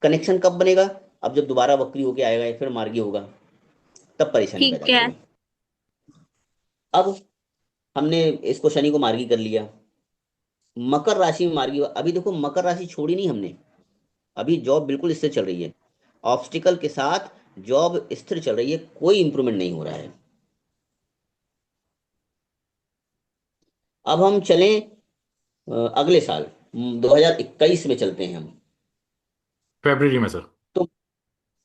B: कनेक्शन कब बनेगा? अब जब दोबारा वक्री होके आएगा या फिर मार्गी होगा, तब परेशानी पैदा
A: ठीक है।
B: करेगा। अब हमने इसको, शनि को मार्गी कर लिया, मकर राशि में मार्गी हुआ। अभी देखो मकर राशि छोड़ी नहीं हमने, अभी जॉब बिल्कुल स्थिर चल रही है, ऑब्स्टिकल के साथ जॉब स्थिर चल रही है, कोई इंप्रूवमेंट नहीं हो रहा है। अब हम चलें अगले साल 2021 में चलते हैं हम।
C: फरवरी में सर।
B: तो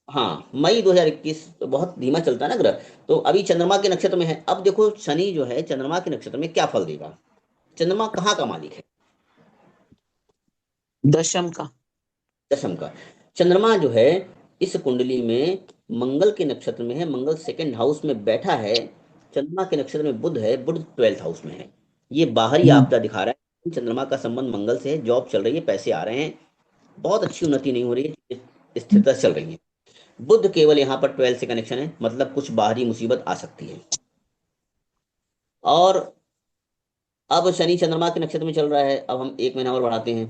B: हाँ, मई 2021 बहुत धीमा चलता है ना ग्रह। तो अभी चंद्रमा के नक्षत्र में है। अब देखो शनि जो है चंद्रमा के नक्षत्र में क्या फल देगा। चंद्रमा कहाँ का मालिक है?
E: दशम का।
B: दशम का। चंद्रमा जो है इस कुंडली में मंगल के नक्षत्र में है, मंगल सेकंड हाउस में बैठा है। चंद्रमा के नक्षत्र में बुध है, बुध 12th हाउस में है। ये बाहरी
E: हम्म।
B: आपदा दिखा रहा है, चंद्रमा का संबंध मंगल से है, जॉब चल रही है, पैसे आ रहे हैं, बहुत अच्छी उन्नति नहीं हो रही है, स्थिरता चल रही है। बुध केवल यहाँ पर 12 से कनेक्शन है, मतलब कुछ बाहरी मुसीबत आ सकती है। और अब शनि चंद्रमा के नक्षत्र में चल रहा है, अब हम एक महीना और बढ़ाते हैं।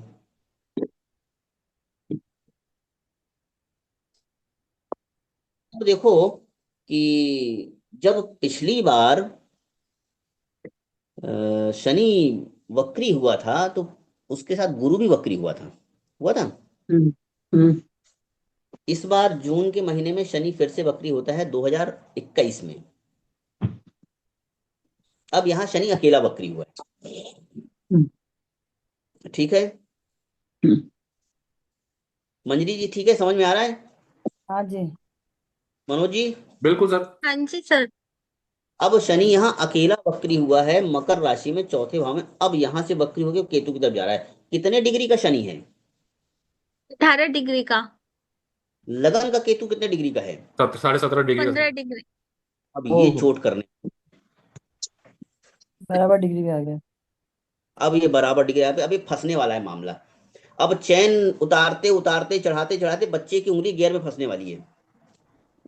B: अब देखो कि जब पिछली बार शनि वक्री हुआ था तो उसके साथ गुरु भी वक्री हुआ था।
E: हम्म। हम्म।
B: इस बार जून के महीने में शनि फिर से वक्री होता है 2021 में। अब यहाँ शनि अकेला वक्री हुआ
E: हम्म।
B: है, ठीक है
E: हम्म।
B: मंजरी जी? ठीक है, समझ में आ रहा है
D: हाँ जी।
B: मनोज जी?
C: बिल्कुल सर।
A: हाँ जी सर।
B: अब शनि यहाँ अकेला वक्री हुआ है मकर राशि में, चौथे भाव में। अब यहाँ से वक्री होकर केतु की तरफ जा रहा है। कितने डिग्री का शनि है?
A: 18 डिग्री का।
B: लगन का केतु कितने डिग्री का है?
C: 17.5 डिग्री का सर।
A: 15 डिग्री।
B: अब ये
E: ओह।
B: चोट करने,
D: बराबर डिग्री में आ गया।
B: अब ये बराबर डिग्री पे अभी फंसने वाला है मामला। अब चैन उतारते उतारते चढ़ाते चढ़ाते बच्चे की उंगली गियर में फंसने वाली है।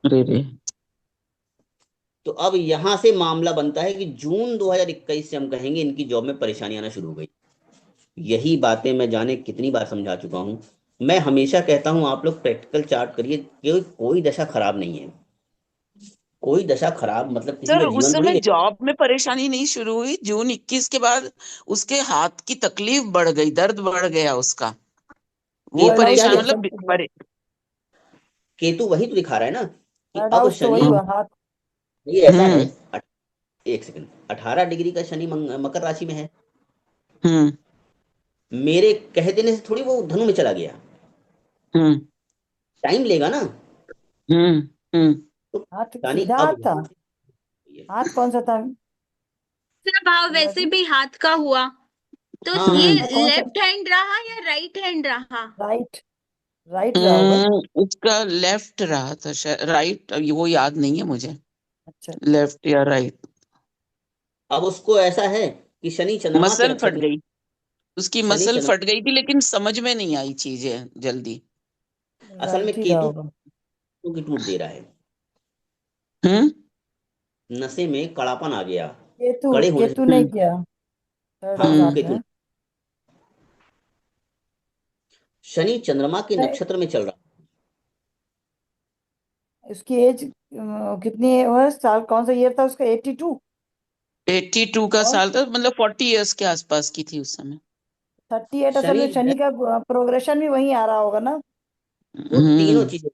E: अरे रे।
B: तो अब यहां से मामला बनता है कि जून 2021 से हम कहेंगे इनकी जॉब में परेशानी आना शुरू हो गई। यही बातें मैं जाने कितनी बार समझा चुका हूं। मैं हमेशा कहता हूं आप लोग प्रैक्टिकल चार्ट करिए, कोई दशा खराब नहीं है। कोई दशा खराब मतलब किसी
E: सर
B: का
E: उस
B: जीवन थोड़ी
E: समय
B: गया।
E: जॉब में परेशानी नहीं शुरू हुई, जून 21 के बाद उसके हाथ की तकलीफ बढ़ गई, दर्द बढ़ गया उसका, वो
D: थर्ड
B: केतु
D: हाउस
B: क्या
E: परेशान
D: तो
B: दिखा,
E: मतलब
D: दशम से गया।
B: केतु वही तो दिखा रहा है ना कि
D: थर्ड
B: अब
D: हाउस तो
B: शनि,
D: वही हुआ हाथ।
B: ये ऐसा है।
E: हम्म।
B: एक सेकंड, 18 डिग्री का शनि मकर राशि में है।
E: हम्म।
B: मेरे कह देने से थोड़ी वो धनु में चला गया,
E: हम्म।
B: टाइम लेगा ना।
E: हम्म। हम्म।
B: तो
D: हाथ
B: यानी
D: सीधा
B: अब
D: हाथ था।
B: यहाँ से,
D: हाथ कौन सा था?
A: दूसरा भाव
D: मनोज
A: वैसे
D: जी,
A: भी हाथ का हुआ, तो
B: हाँ,
A: ये
E: हम्म।
D: कौन सा?
A: लेफ्ट हैंड रहा या राइट हैंड रहा?
D: राइट। राइट रहा होगा।
E: उसका लेफ्ट रहा था शायद, राइट वो याद नहीं है मुझे,
D: अच्छा अच्छा।
E: लेफ्ट या राइट।
B: अब उसको ऐसा है कि शनि चंद्रमा के
E: मसल फट
B: नक्षत्र में,
E: गई, उसकी
B: शनि
E: मसल
B: चंद्रमा,
E: फट गई थी, लेकिन समझ में नहीं आई चीजें जल्दी।
B: असल
D: राइट
B: में
D: ही रहा
B: केतु
D: होगा।
B: की टूट दे रहा है,
E: हम्म।
B: नशे में कड़ापन आ गया,
D: केतु
B: कड़े होने से।
D: केतु नहीं
E: हम्म।
D: किया। थर्ड हाउस
B: हाँ
E: हम्म।
D: हाथ में
B: केतु,
D: है।
B: शनि चंद्रमा के
D: नहीं,
B: नक्षत्र में चल रहा
D: उसकी एज कितनी है? वह साल कौन सा ईयर था उसका? 82?
E: 82 का
D: और
E: साल था, मतलब 40 इयर्स के आसपास की थी उस समय।
D: 38 असल
B: शनि
D: में
B: जो है
D: शनि का प्रोग्रेशन भी वहीं आ रहा होगा ना।
B: वो तीनों
E: हम्म।
B: चीजें,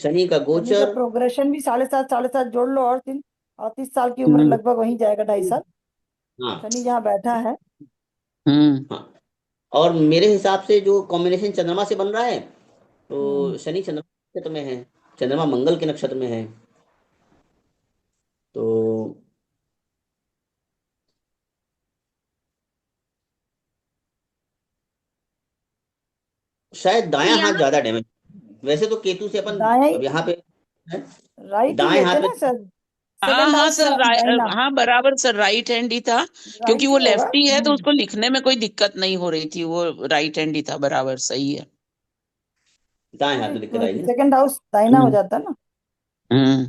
B: शनि का
D: शनि का
B: गोचर,
D: प्रोग्रेशन भी 7.5 जोड़ लो और 3 और 30 साल की उम्र लगभग वहीं जाएगा, 2.5 साल
B: हाँ
D: शनि जहाँ बैठा है।
B: हाँ, और मेरे हिसाब से जो कॉम्बिनेशन चंद्रमा से बन रहा है,
D: हम्म
B: तो शनि चंद्रमा के नक्षत्र में है, चंद्रमा मंगल के नक्षत्र में है, तो शायद
A: तो
B: दायां हाथ
A: यहाँ
B: ज्यादा डैमेज। वैसे तो केतु से अपन
D: दाएं
B: अब यहाँ पे है,
D: राइट ही
B: दाएं
D: लेते
B: हाथ में।
D: ना सर,
E: हाँ
D: सेकंड
E: हाँ
D: हाउस
E: सर,
D: दाहिना,
E: हाँ बराबर सर, राइट हैंड ही था। क्योंकि
D: राइट
E: वो
D: ही होगा।
E: लेफ्टी है तो उसको लिखने में कोई दिक्कत नहीं हो रही थी, वो राइट हैंड ही था, बराबर सही है।
B: दाएं हाथ में दिक्कत आएगी ना।
D: सेकंड हाउस दाहिना हो
E: हम्म
D: जाता ना।
E: हम्म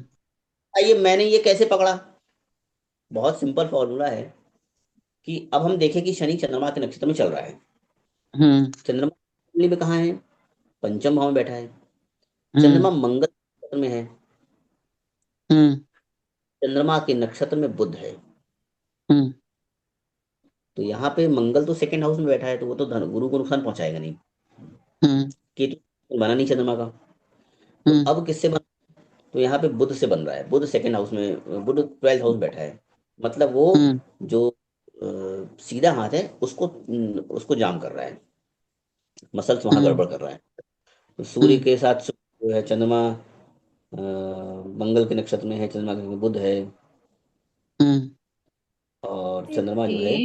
B: आइए, मैंने ये कैसे पकड़ा? बहुत सिंपल फॉर्मूला है कि अब हम देखें कि शनि चंद्रमा के नक्षत्र में चल रहा है।
E: हम्म
B: चंद्रमा कुंडली में कहाँ है? पंचम भाव में बैठा है।
E: हम्म
B: चंद्रमा मंगल नक्षत्र में है।
E: हम्म
B: चंद्रमा के नक्षत्र में बुध है।
E: हम्म
B: तो यहाँ पे मंगल तो सेकंड हाउस में बैठा है, तो वो तो धन गुरु को नुकसान पहुंचाएगा नहीं।
E: हम्म
B: केतु बना नहीं चंद्रमा का। तो
E: हम्म
B: अब किससे बन? तो यहाँ पे बुध से बन रहा है। बुध सेकंड हाउस में, बुध 12th हाउस में बैठा है। मतलब वो
E: हम्म
B: जो सीधा हाथ है उसको उसको जाम कर रहा है, मसल्स वहां
E: हम्म
B: गड़बड़ कर रहा है। तो सूर्य
E: हम्म
B: के साथ जो है चंद्रमा मंगल के नक्षत्र में है, चंद्रमा के बुध है,
E: हम्म
B: और चंद्रमा जो है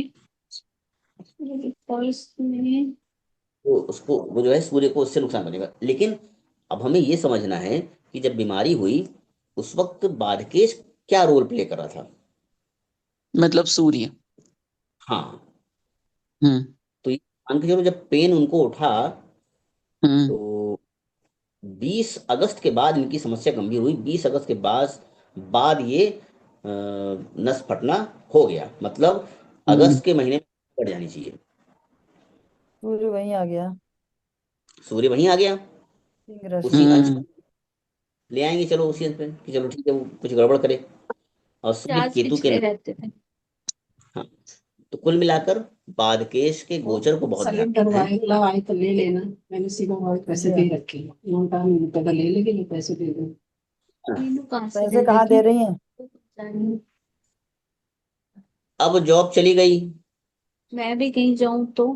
A: में
B: वो उसको, वो जो है सूर्य को उससे नुकसान करेगा। लेकिन अब हमें ये समझना है कि जब बीमारी हुई उस वक्त बाधकेश क्या रोल प्ले कर रहा था।
E: मतलब सूर्य।
B: हाँ,
E: हम्म
B: तो ये मान के चलो जब पेन उनको उठा,
E: हम्म
B: तो 20 अगस्त के बाद इनकी समस्या गंभीर हुई। 20 अगस्त के बाद ये नस फटना हो गया। मतलब
E: हम्म
B: अगस्त के महीने में फट जानी चाहिए।
D: सूर्य वहीं आ गया,
B: सूर्य वहीं आ गया,
D: सिंह राशि
B: उसी
D: में।
B: अंश
E: हम्म
B: पर ले आएंगे, चलो उसी अंश पे कि चलो ठीक है वो कुछ गड़बड़ करे। और सूर्य
A: राज
B: केतु के
A: पिछले रहते थे।
B: हाँ, तो कुल मिलाकर बाधकेश के गोचर को बहुत ध्यान
F: सेलेक्ट
B: रखना है।
F: करवाए दवाई तो ले लेना। मैंने सीधा बहुत पैसे
D: जी,
F: दे रखे हैं, नोटा नहीं तो ले लेके ये पैसे दे दो।
B: हाँ,
A: मीनू कहाँ से
D: पैसे
A: दे
D: कहाँ दे
A: देगी?
D: रही हैं?
B: अब जॉब चली गई।
A: मैं भी कहीं जाऊं तो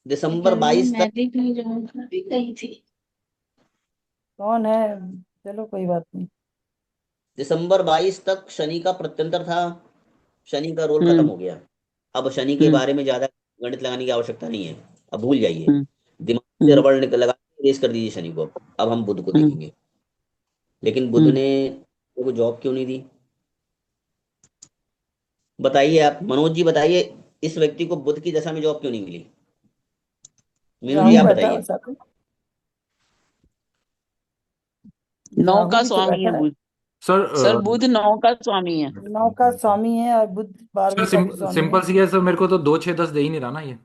B: दिसंबर
A: घर में
B: 22 तक
A: मैं भी कहीं जाऊं तो
F: भी गई थी।
D: कौन है? चलो कोई बात नहीं।
B: दिसंबर 22 तक शनि का प्रत्यंतर था। शनि का रोल खत्म
E: हम्म
B: हो गया। अब शनि के
E: हम्म
B: बारे में ज्यादा गणित लगाने की आवश्यकता नहीं है। अब भूल जाइए,
E: हम्म
B: दिमाग से
E: हम्म
B: रबड़ निकल लगा रेस कर दीजिए शनि को। अब हम बुध को
E: हम्म
B: देखेंगे। लेकिन बुध
E: हम्म
B: ने वो जॉब क्यों नहीं दी? बताइए आप मनोज जी, बताइए इस व्यक्ति को बुध की दशा में जॉब क्यों नहीं मिली? मीनू जी
D: राहु
B: आप
D: बैठा है
B: बताइए।
D: साथ में,
E: 9
D: राहु
E: का
D: भी तो
E: स्वामी है
D: बैठा है।
E: बुध।
C: सर
E: सर बुध 9 का स्वामी है।
D: 9 का स्वामी है और बुध
C: सर
D: 12वें का भी स्वामी है।
C: सिंपल सी है सर, मेरे को तो 2 6 10 दे ही नहीं रहा ना ये।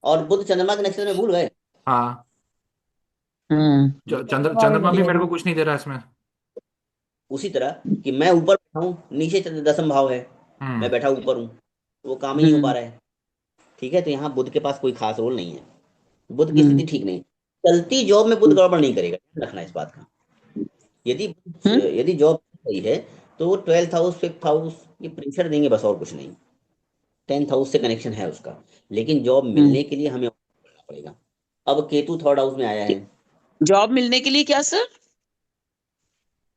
B: और बुध चंद्रमा के नक्षत्र में भूल गए।
C: हाँ,
E: हम्म
D: चंद्रमा भी
C: चंद्रमा भी
D: नहीं
C: मेरे
D: है।
C: को कुछ नहीं दे रहा इसमें।
B: उसी तरह कि मैं ऊपर बैठा हूँ, नीचे दशम भाव है, मैं
C: हम्म
B: बैठा ऊपर हूँ, तो वो काम ही नहीं हो पा
E: हम्म
B: रहा है। ठीक है, तो यहाँ बुध के पास कोई खास रोल नहीं है। बुध की स्थिति
E: हम्म
B: ठीक नहीं। चलती जॉब में बुध गड़बड़ नहीं करेगा, ध्यान रखना इस बात का। यदि
E: हम्म
B: यदि जॉब सही है तो वो 12th हाउस 5th हाउस ये प्रेशर देंगे, बस और कुछ नहीं। 10th हाउस से कनेक्शन है उसका। लेकिन जॉब
E: हम्म
B: मिलने के लिए हमें और करना पड़ेगा। अब केतु 3rd हाउस में आया है।
E: जॉब मिलने के लिए क्या सर?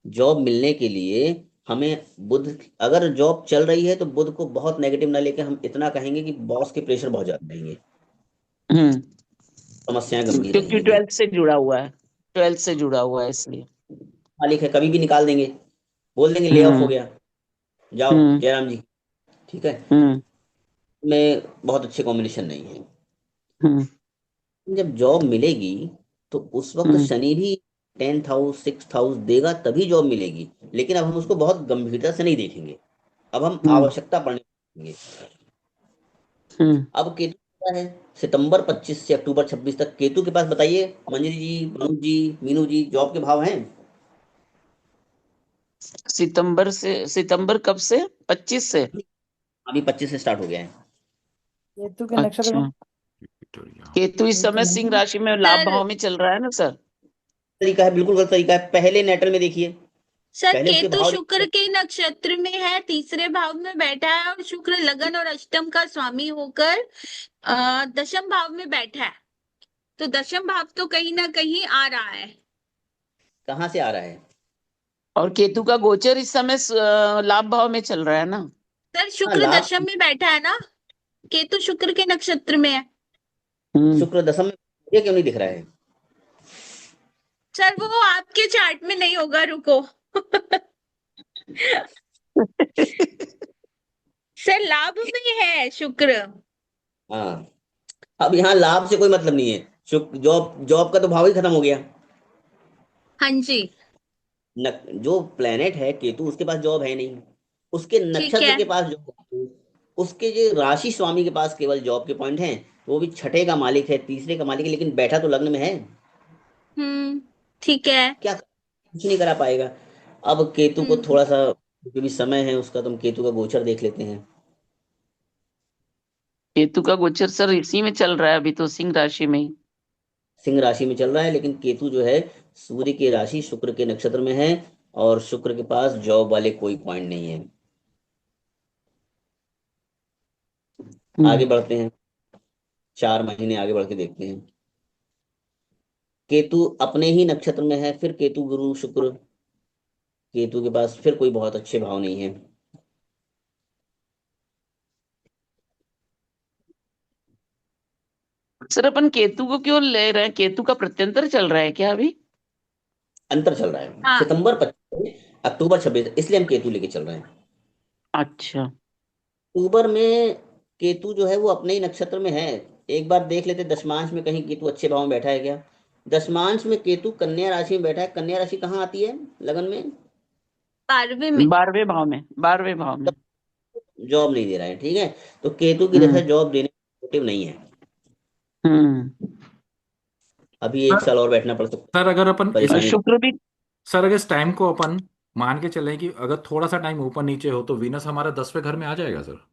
B: जॉब मिलने के लिए हमें बुध, अगर जॉब चल रही है तो बुध को बहुत नेगेटिव ना लेके हम इतना कहेंगे कि बॉस के प्रेशर बहुत ज्यादा रहेंगे,
E: हम्म
B: समस्याएं गंभीर
E: क्योंकि
B: रहेंगी।
E: 12th से जुड़ा हुआ है, 12th से जुड़ा हुआ है इसलिए।
B: मालिक है, कभी भी निकाल देंगे, बोल देंगे ले ऑफ हो
E: हम्म
B: गया, जाओ
E: हम्म
B: जयराम जी। ठीक है,
E: हम्म
B: में बहुत अच्छे कॉम्बिनेशन नहीं है।
E: हम्म
B: जब जॉब मिलेगी तो उस वक्त
E: हम्म
B: शनि भी 10th हाउस 6th हाउस देगा, तभी जॉब मिलेगी। लेकिन अब हम उसको बहुत गंभीरता से नहीं देखेंगे। अब हम
E: हम्म
B: आवश्यकता पड़ने देंगे।
E: हम्म
B: अब केतु का है सितंबर 25 से अक्टूबर 26 तक। केतु के पास बताइए मंजरी जी, मनोज जी, मीनू जी, जॉब के भाव हैं?
E: सितंबर कब से? 25 से?
B: अभी 25 से स्टार्ट हो गया है।
D: केतु के नक्षत्र
E: अच्छा।
D: में
C: विक्टोरिया।
E: केतु इस समय सिंह राशि में लाभ
A: सर
E: भाव में चल रहा है ना सर?
B: तरीका है, बिल्कुल गलत तरीका है। पहले नेटल में देखिए,
A: सर
B: पहले उसके
A: केतु
B: भाव
A: शुक्र के नक्षत्र में है, तीसरे भाव में बैठा है, और शुक्र लगन और अष्टम का स्वामी होकर दशम भाव में बैठा है। तो दशम भाव तो कहीं ना कहीं आ रहा है।
B: कहाँ से आ रहा है?
E: और केतु का गोचर इस समय लाभ भाव में चल रहा है ना?
A: सर
B: हाँ,
A: शुक्र
B: लाभ।
A: दशम में बैठा है ना, केतु शुक्र के नक्षत्र में है।
B: शुक्र दशम में ये क्यों नहीं दिख रहा है?
A: सर वो आपके चार्ट में नहीं होगा, रुको। सर लाभ में है शुक्र।
B: हाँ, अब यहाँ लाभ से कोई मतलब नहीं है। शुक्र जॉब, जॉब का तो भाव ही खत्म हो गया।
A: हाँ जी,
B: जो प्लेनेट है केतु, उसके पास जॉब है नहीं। उसके
A: ठीक
B: नक्षत्र
A: है।
B: के पास जॉब है। उसके जो राशि स्वामी के पास केवल जॉब के पॉइंट हैं। वो भी छठे का मालिक है, तीसरे का मालिक है, लेकिन बैठा तो लग्न में है।
A: ठीक है।
B: क्या कुछ नहीं करा पाएगा। अब केतु को
A: हम्म
B: थोड़ा सा, जो भी समय है उसका, तुम केतु का गोचर देख लेते हैं।
E: केतु का गोचर सर इसी में चल रहा है अभी तो, सिंह राशि में ही।
B: सिंह राशि में चल रहा है, लेकिन केतु जो है सूर्य की राशि शुक्र के नक्षत्र में है। और शुक्र के पास जॉब वाले कोई पॉइंट नहीं है। आगे
E: हम्म
B: बढ़ते हैं, 4 महीने आगे बढ़ के देखते हैं। केतु अपने ही नक्षत्र में है, फिर केतु गुरु शुक्र। केतु के पास फिर कोई बहुत अच्छे भाव नहीं है।
E: सर अपन केतु को क्यों ले रहे हैं? केतु का प्रत्यंतर चल रहा है क्या अभी?
B: अंतर चल रहा है,
A: हाँ।
B: सितंबर 25 अक्टूबर 26, इसलिए हम केतु लेके चल रहे हैं।
E: अच्छा।
B: अक्टूबर में केतु जो है वो अपने ही नक्षत्र में है। एक बार देख लेते दशमांश में कहीं केतु अच्छे भाव में बैठा है क्या। दशमांश में केतु कन्या राशि में बैठा है। कन्या राशि कहाँ आती है लगन में?
A: 12वें में।
E: 12वें भाव में, 12वें भाव में।
B: जॉब नहीं दे रहा है, ठीक है। तो केतु की दशा
E: हम्म
B: जॉब देने मोटिव नहीं है।
E: हम्म
B: अभी 1 साल और बैठना पड़ सकता
C: सर अगर अपन
B: है,
C: इस
E: और
B: परेशानी।
E: शुक्र भी।
C: सर अगर इस टाइम को अपन मान के चले कि अगर थोड़ा सा टाइम ऊपर नीचे हो तो वीनस हमारा 10वें घर में आ जाएगा सर,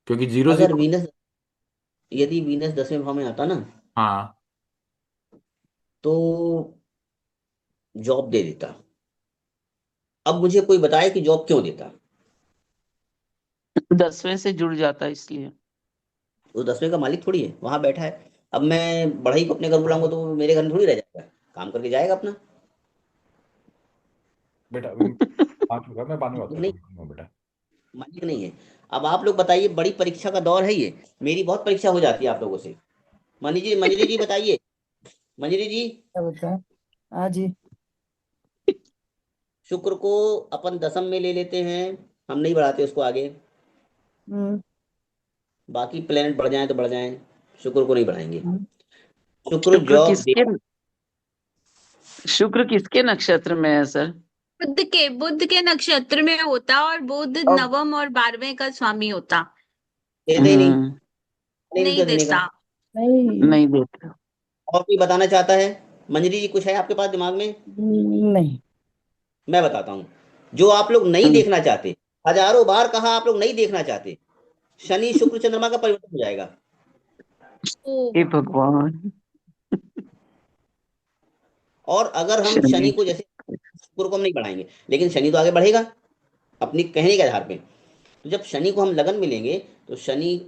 C: क्योंकि जीरो
B: अगर
C: जीरो।
B: वीनस, यदि वीनस 10वें भाव में आता ना,
C: हाँ।
B: तो जॉब दे देता। अब मुझे कोई बताए कि जॉब क्यों देता।
E: 10वें से जुड़ जाता है इसलिए।
B: वो 10वें का मालिक थोड़ी है, वहां बैठा है। अब मैं बढ़ई को अपने घर बुलाऊंगा तो वो मेरे घर में थोड़ी रह जाएगा, काम करके जाएगा अपना।
C: बेटा 5 होगा, मैं बाद में बात
B: मालिक
C: करता
B: नहीं,
C: हूँ बेटा।
B: मालिक नहीं है। अब आप लोग बताइए, बड़ी परीक्षा का दौर है ये। मेरी बहुत परीक्षा हो जाती है आप लोगों से। मंजरी जी बताइए। मंजरी जी,
D: क्या बोलता है? हाँ जी।
B: शुक्र को अपन दशम में ले लेते हैं, हम नहीं बढ़ाते उसको आगे।
D: हम्म
B: बाकी प्लेनेट बढ़ जाएं तो बढ़ जाएं, शुक्र को नहीं बढ़ाएंगे।
D: हम्म।
B: शुक्र
E: शुक्र
B: जॉब दे।
E: किसके शुक्र किसके नक्षत्र में है सर?
A: बुध के नक्षत्र में होता, और बुध
E: और
A: नवम और 12वें का स्वामी होता।
B: देते ही नहीं,
E: हम्म
B: नहीं
A: नहीं
B: तो देने का।
A: देता।
D: नहीं
E: नहीं देते।
B: और कोई बताना चाहता है? मंजरी जी कुछ है आपके पास दिमाग में?
D: नहीं।
B: मैं बताता हूँ। जो आप लोग नहीं
E: हम्म,
B: देखना चाहते, हजारों बार कहा आप लोग नहीं देखना चाहते, शनि शुक्र चंद्रमा का परिवर्तन हो जाएगा।
A: ओ।
E: हे भगवान।
B: और अगर हम
E: शनि।
B: शनि को, जैसे शुक्र को हम नहीं बढ़ाएंगे, लेकिन शनि तो आगे बढ़ेगा अपनी कहने के आधार पे। तो जब शनि को हम लगन में लेंगे, तो शनि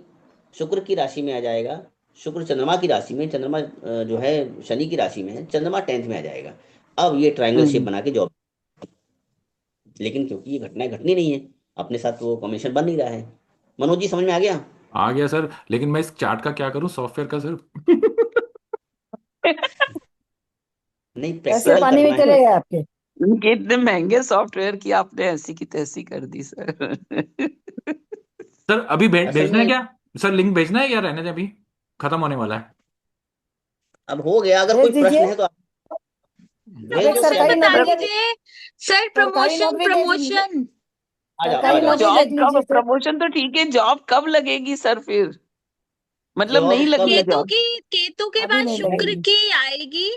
B: शुक्र की राशि में आ जाएगा। शुक्र चंद्रमा की राशि में, चंद्रमा जो है शनि की राशि में है, चंद्रमा 10th में आ जाएगा। अब ये ट्रायंगल शेप
E: हम्म
B: बना के जॉब। लेकिन क्योंकि ये घटनाएं घटनी नहीं है अपने साथ, तो वो कमीशन बन नहीं रहा है। मनोज जी समझ में आ गया?
C: आ गया सर, लेकिन मैं इस चार्ट का क्या करूं, सॉफ्टवेयर का सर?
B: नहीं,
D: पैसे
B: प्रैक्टिकल
D: पानी में
B: करना है।
D: चले गए आपके।
E: इनके इतने महंगे सॉफ्टवेयर की आपने ऐसी की तैसी कर दी सर।
C: सर अभी
B: असल
C: भेजना है
B: में
C: क्या? सर लिंक भेजना है या रहने दें, अभी खत्म होने वाला है?
B: अब हो गया, अगर
D: भेज
B: कोई प्रश्न
D: दीजिए।
B: है तो आप
D: अब
B: भेज
D: एक
B: दो,
A: प्रमोशन
B: क्या
D: सरकारी
A: बता
B: दिक्कत है।
D: नौकरी का,
A: दीजिए। सर
D: सरकारी
A: प्रमोशन
D: नौकरी देख लीजिए।
A: प्रमोशन।
B: आ जाओ आ
D: सरकारी
B: जाओ।
D: नौकरी देख
E: जॉब कब?
D: लीजिए सर।
E: प्रमोशन तो ठीक है, जॉब कब लगेगी सर फिर? मतलब नहीं
B: जॉब कब
E: लगनी
B: लग,
A: केतु
E: जॉब?
A: की केतु के
D: अभी
A: बाद
D: नहीं
A: शुक्र
D: लगेगी।
A: की आएगी।